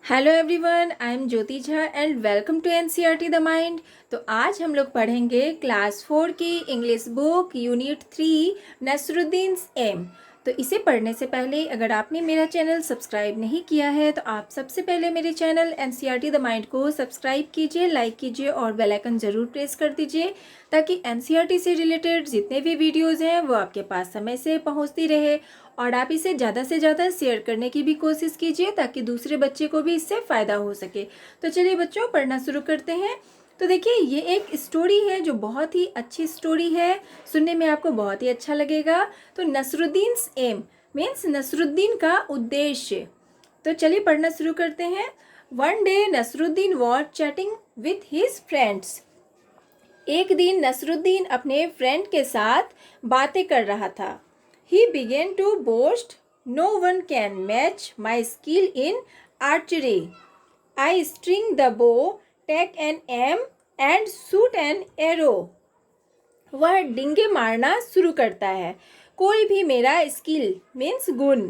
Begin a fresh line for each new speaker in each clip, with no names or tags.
Hello everyone, I am Jyoti Jha and welcome to NCERT the mind. तो आज हम लोग पढ़ेंगे क्लास 4 की English book unit 3 Nasruddin's aim. तो इसे पढ़ने से पहले अगर आपने मेरा चैनल सब्सक्राइब नहीं किया है तो आप सबसे पहले मेरे चैनल एनसीईआरटी द माइंड को सब्सक्राइब कीजिए, लाइक कीजिए और बेल आइकन ज़रूर प्रेस कर दीजिए ताकि एनसीईआरटी से रिलेटेड जितने भी वीडियोज़ हैं वो आपके पास समय से पहुँचती रहे। और आप इसे ज़्यादा से ज़्यादा शेयर करने की भी कोशिश कीजिए ताकि दूसरे बच्चे को भी इससे फ़ायदा हो सके। तो चलिए बच्चों, पढ़ना शुरू करते हैं। तो देखिए, ये एक स्टोरी है जो बहुत ही अच्छी स्टोरी है, सुनने में आपको बहुत ही अच्छा लगेगा। तो नसरुद्दीन्स एम मीन्स नसरुद्दीन का उद्देश्य। तो चलिए पढ़ना शुरू करते हैं। One day Nasruddin was chatting with his friends. एक दिन नसरुद्दीन अपने फ्रेंड के साथ बातें कर रहा था। He began to boast, "No one can match my skill in archery. I string the bow, take an aim and shoot an arrow." वह डिंगे मारना शुरू करता है। कोई भी मेरा स्किल मीन्स गुण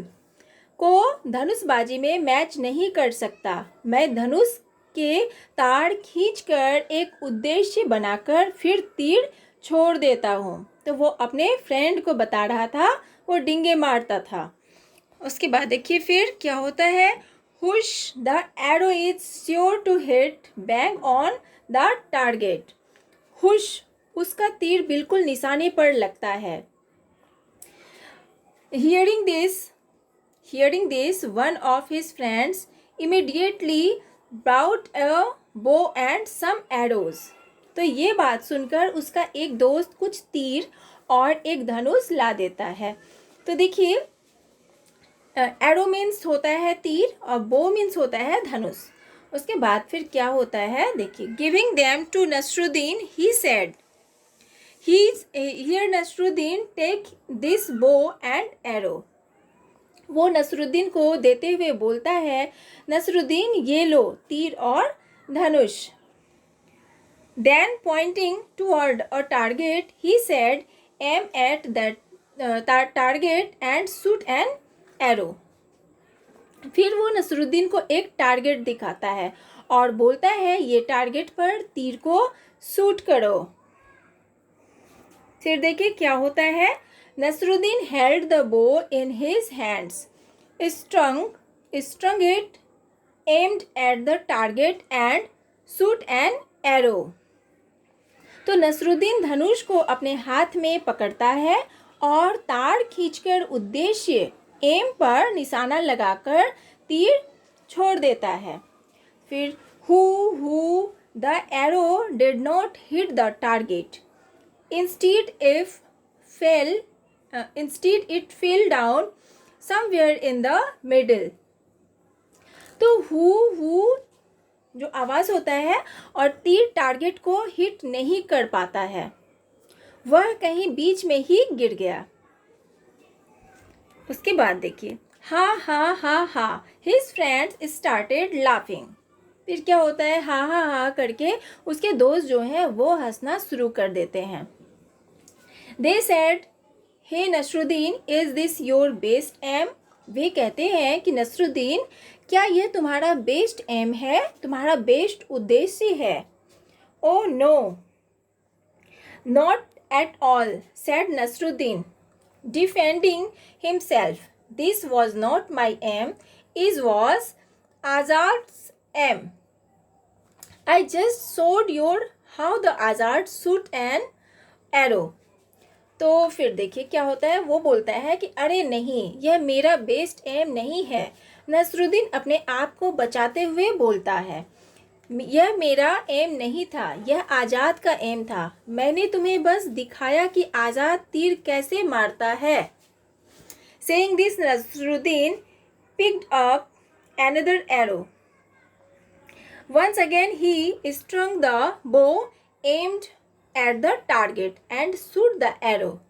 को धनुषबाजी में मैच नहीं कर सकता। मैं धनुष के तार खींचकर एक उद्देश्य बनाकर फिर तीर छोड़ देता हूँ। तो वो अपने फ्रेंड को बता रहा था, वो डिंगे मारता था। उसके बाद देखिए फिर क्या होता है। Whoosh the arrow is sure to hit bang on the target. Whoosh, उसका तीर बिल्कुल निशाने पर लगता है। Hearing this, one of his friends immediately brought a bow and some arrows. तो ये बात सुनकर उसका एक दोस्त कुछ तीर और एक धनुष ला देता है। तो देखिए, एरो मीन्स होता है तीर और बो मीन्स होता है धनुष। उसके बाद फिर क्या होता है देखिए। Giving them to Nasruddin he said, here Nasruddin take this bow and arrow. वो नसरुद्दीन को देते हुए बोलता है, नसरुद्दीन ये लो तीर और धनुष। Then pointing toward a target, he said, aim at that target and shoot an arrow. फिर वो नसरुद्दीन को एक टारगेट दिखाता है और बोलता है, ये टारगेट पर तीर को शूट करो। फिर देखिए क्या होता है। Nasruddin held the bow in his hands, strung it, aimed at the target and shoot an arrow. तो नसरुद्दीन धनुष को अपने हाथ में पकड़ता है और तार खींचकर उद्देश्य एम पर निशाना लगाकर तीर छोड़ देता है। फिर who the arrow did not hit the target, instead it fell down somewhere in the middle. तो हु जो आवाज होता है और तीर टारगेट को हिट नहीं कर पाता है, वह कहीं बीच में ही गिर गया। उसके बाद देखिए, हा हा हा हा, his friends started laughing. फिर क्या होता है, हा हा हा करके उसके दोस्त जो हैं वो हंसना शुरू कर देते हैं। They said, hey Nasruddin, is this your best aim? वे कहते हैं कि नसरुद्दीन, क्या यह तुम्हारा बेस्ट एम है, तुम्हारा बेस्ट उद्देश्य है? Oh no, not at all, said Nasruddin, defending himself. This was not my aim, it was Azad's aim. I just showed you how the Azad shoot an arrow. तो फिर देखिए क्या होता है। वो बोलता है कि अरे नहीं, यह मेरा बेस्ट एम नहीं है। नसरुद्दीन अपने आप को बचाते हुए बोलता है, यह मेरा एम नहीं था, यह आज़ाद का एम था। मैंने तुम्हें बस दिखाया कि आज़ाद तीर कैसे मारता है। Saying this, Nasruddin picked up another arrow. Once again he strung the bow, aimed at the target and shoot the arrow.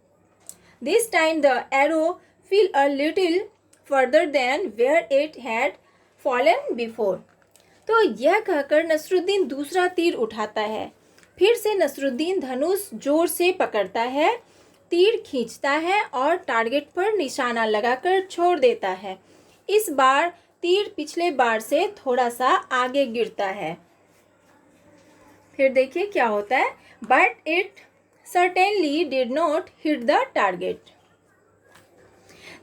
This time the arrow fell a little further than where it had fallen before. तो यह कहकर नसरुद्दीन दूसरा तीर उठाता है। फिर से नसरुद्दीन धनुष जोर से पकड़ता है, तीर खींचता है और टारगेट पर निशाना लगाकर छोड़ देता है। इस बार तीर पिछले बार से थोड़ा सा आगे गिरता है। फिर देखिए क्या होता है, but it certainly did not hit the target.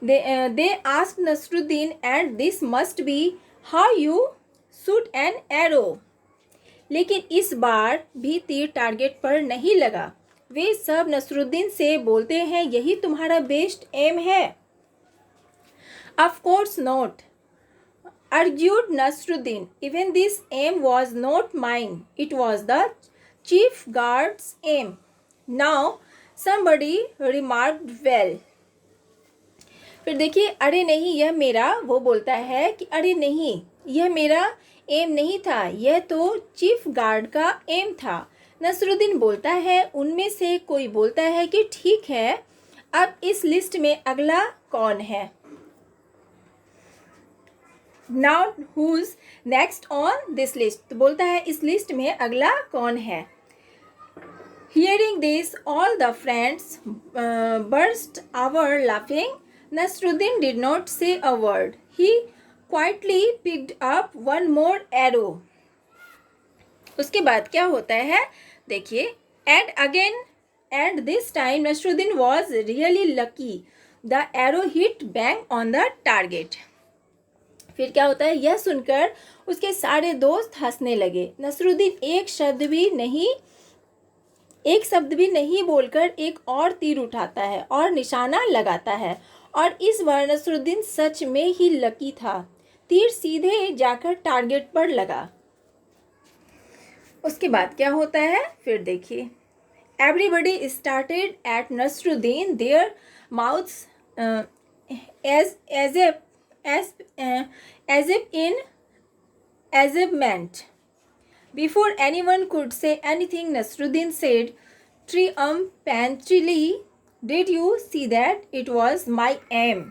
They asked Nasruddin, and this must be how you shoot an arrow. लेकिन इस बार भी तीर टारगेट पर नहीं लगा। वे सब नसरुद्दीन से बोलते हैं, यही तुम्हारा बेस्ट एम है। Of course not, argued Nasruddin. Even this aim was not mine. It was the chief guard's aim. Now somebody remarked well. फिर देखिए, अरे नहीं यह मेरा, वो बोलता है कि अरे नहीं यह मेरा एम नहीं था, यह तो चीफ गार्ड का एम था। नसरुद्दीन बोलता है, उनमें से कोई बोलता है कि ठीक है, अब इस लिस्ट में अगला कौन है। Now who's next on this list? तो बोलता है इस लिस्ट में अगला कौन है। Hearing this, all the friends burst out laughing. Nasruddin did not say a word. He quietly picked up one more arrow. उसके बाद क्या होता है देखिए, and again, and this time Nasruddin was really lucky. The arrow hit bang on the target. फिर क्या होता है, यह सुनकर उसके सारे दोस्त हंसने लगे। नसरुद्दीन एक शब्द भी नहीं बोलकर एक और तीर उठाता है और निशाना लगाता है, और इस बार नसरुद्दीन सच में ही लकी था। तीर सीधे जाकर टारगेट पर लगा। उसके बाद क्या होता है फिर देखिए, everybody started at Nasruddin, their mouths as if in amazement. Before anyone could say anything, Nasruddin said triumphantly, "Did you see that? It was my aim."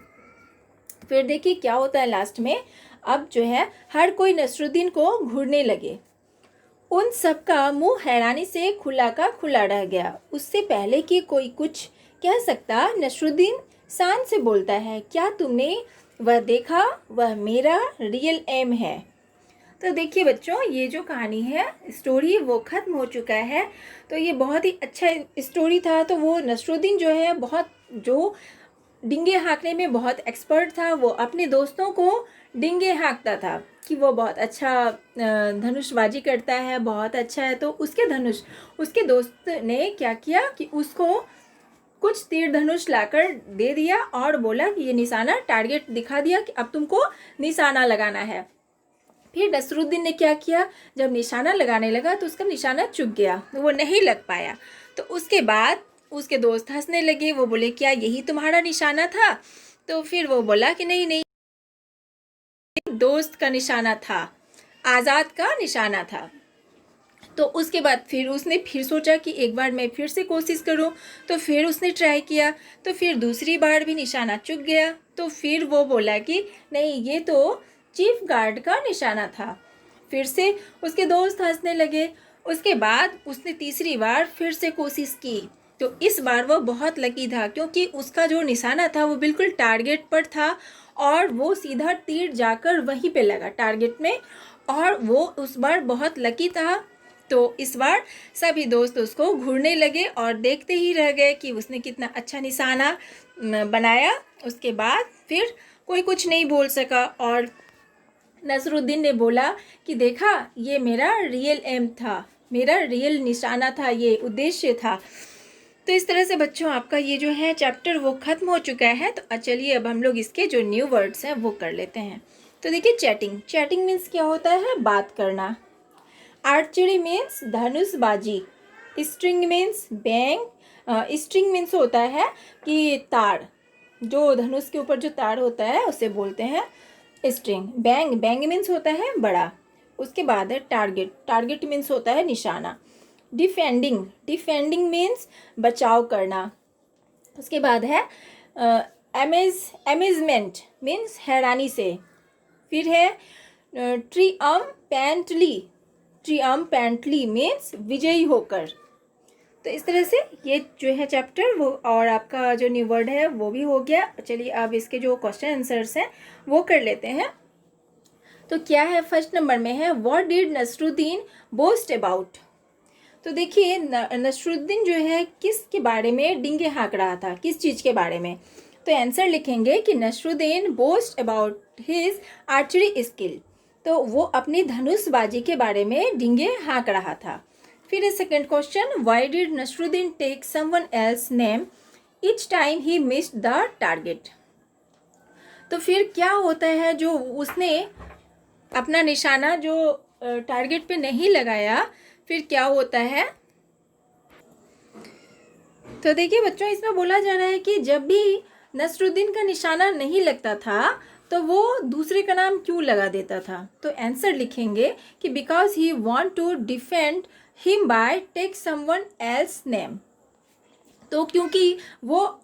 फिर देखिए क्या होता है लास्ट में, अब जो है हर कोई नसरुद्दीन को घूरने लगे। उन सब का मुंह हैरानी से खुला का खुला रह गया। उससे पहले कि कोई कुछ कह सकता, नसरुद्दीन शान से बोलता है, क्या तुमने वह देखा? वह मेरा रियल एम है। तो देखिए बच्चों, ये जो कहानी है, स्टोरी, वो ख़त्म हो चुका है। तो ये बहुत ही अच्छा स्टोरी था। तो वो नसरुद्दीन जो है बहुत, जो डिंगे हाँकने में बहुत एक्सपर्ट था, वो अपने दोस्तों को डिंगे हाँकता था कि वो बहुत अच्छा धनुषबाजी करता है, बहुत अच्छा है। तो उसके दोस्त ने क्या किया कि उसको कुछ तीर धनुष लाकर दे दिया और बोला कि ये निशाना, टारगेट दिखा दिया कि अब तुमको निशाना लगाना है। फिर नसरुद्दीन ने क्या किया, जब निशाना लगाने लगा तो उसका निशाना चूक गया, वो नहीं लग पाया। तो उसके बाद उसके दोस्त हंसने लगे। वो बोले, क्या यही तुम्हारा निशाना था? तो फिर वो बोला कि नहीं नहीं, दोस्त का निशाना था, आज़ाद का निशाना था। तो उसके बाद फिर उसने फिर सोचा कि एक बार मैं फिर से कोशिश करूं। तो फिर उसने ट्राई किया, तो फिर दूसरी बार भी निशाना चूक गया। तो फिर वो बोला कि नहीं, ये तो चीफ गार्ड का निशाना था। फिर से उसके दोस्त हंसने लगे। उसके बाद उसने तीसरी बार फिर से कोशिश की। तो इस बार वो बहुत लकी था, क्योंकि उसका जो निशाना था वो बिल्कुल टारगेट पर था, और वो सीधा तीर जाकर वहीं पे लगा टारगेट में, और वो उस बार बहुत लकी था। तो इस बार सभी दोस्त उसको घूरने लगे और देखते ही रह गए कि उसने कितना अच्छा निशाना बनाया। उसके बाद फिर कोई कुछ नहीं बोल सका, और नसरुद्दीन ने बोला कि देखा, ये मेरा रियल एम था, मेरा रियल निशाना था, ये उद्देश्य था। तो इस तरह से बच्चों, आपका ये जो है चैप्टर वो ख़त्म हो चुका है। तो चलिए अब हम लोग इसके जो न्यू वर्ड्स हैं वो कर लेते हैं। तो देखिए, चैटिंग मीन्स क्या होता है, बात करना। आर्चरी मीन्स धनुषबाजी। String means bang. String means होता है कि तार, जो धनुष के ऊपर जो तार होता है उसे बोलते हैं स्ट्रिंग। बैंग मीन्स होता है बड़ा। उसके बाद है टारगेट मीन्स होता है निशाना। डिफेंडिंग मीन्स बचाव करना। उसके बाद है अमेजमेंट मीन्स हैरानी से। फिर है ट्रियम्पेंटली मीन्स विजयी होकर। तो इस तरह से ये जो है चैप्टर वो, और आपका जो न्यू वर्ड है वो भी हो गया। चलिए अब इसके जो क्वेश्चन आंसर्स हैं वो कर लेते हैं। तो क्या है, फर्स्ट नंबर में है what did Nasruddin boast about. तो देखिए नसरुद्दीन जो है किसके बारे में डींगे हाँक रहा था, किस चीज़ के बारे में। तो आंसर लिखेंगे कि Nasruddin boast about his archery skill. तो वो अपनी धनुषबाजी के बारे में डींगे हाँक रहा था। फिर second question, why did Nasruddin take someone else name each time he missed the target. तो फिर क्या होता है, जो उसने अपना निशाना जो टारगेट पे नहीं लगाया, फिर क्या होता है। तो देखिए बच्चों, इसमें बोला जा रहा है कि जब भी नसरुद्दीन का निशाना नहीं लगता था तो वो दूसरे का नाम क्यों लगा देता था। तो आंसर लिखेंगे कि because he want to defend him by take someone else name. तो क्योंकि वो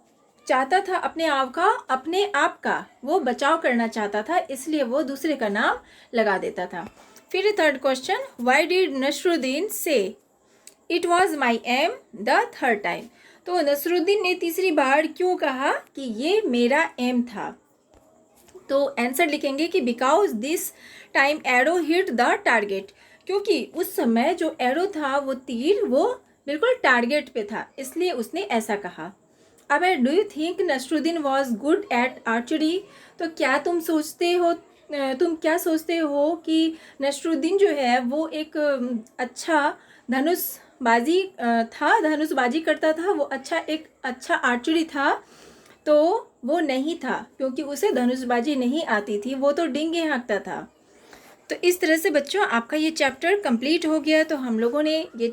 चाहता था अपने आप का वो बचाव करना चाहता था, इसलिए वो दूसरे का नाम लगा देता था। फिर third question, why did Nasruddin say it was my aim the third time. तो नसरुद्दीन ने तीसरी बार क्यों कहा कि ये मेरा एम था। तो आंसर लिखेंगे कि because this time arrow hit the target. क्योंकि उस समय जो एरो था, वो तीर, वो बिल्कुल टारगेट पे था, इसलिए उसने ऐसा कहा। अब do you think Nasruddin was good at archery. तो क्या तुम क्या सोचते हो कि नसरुद्दीन जो है वो एक अच्छा धनुषबाजी करता था, वो एक अच्छा आर्चरी था। तो वो नहीं था, क्योंकि उसे धनुषबाजी नहीं आती थी, वो तो डींगे हाँकता था। तो इस तरह से बच्चों आपका ये चैप्टर कंप्लीट हो गया। तो हम लोगों ने ये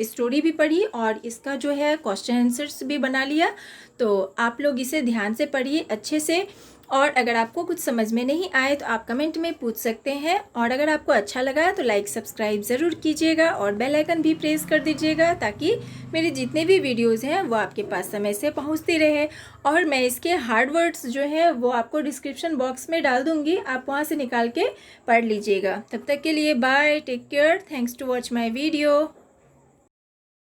स्टोरी भी पढ़ी और इसका जो है क्वेश्चन आंसर्स भी बना लिया। तो आप लोग इसे ध्यान से पढ़िए अच्छे से, और अगर आपको कुछ समझ में नहीं आए तो आप कमेंट में पूछ सकते हैं। और अगर आपको अच्छा लगा तो लाइक सब्सक्राइब ज़रूर कीजिएगा और बेल आइकन भी प्रेस कर दीजिएगा, ताकि मेरे जितने भी वीडियोस हैं वो आपके पास समय से पहुंचती रहे। और मैं इसके हार्ड वर्ड्स जो है वो आपको डिस्क्रिप्शन बॉक्स में डाल दूँगी, आप वहाँ से निकाल के पढ़ लीजिएगा। तब तक के लिए bye, take care, thanks to watch my video.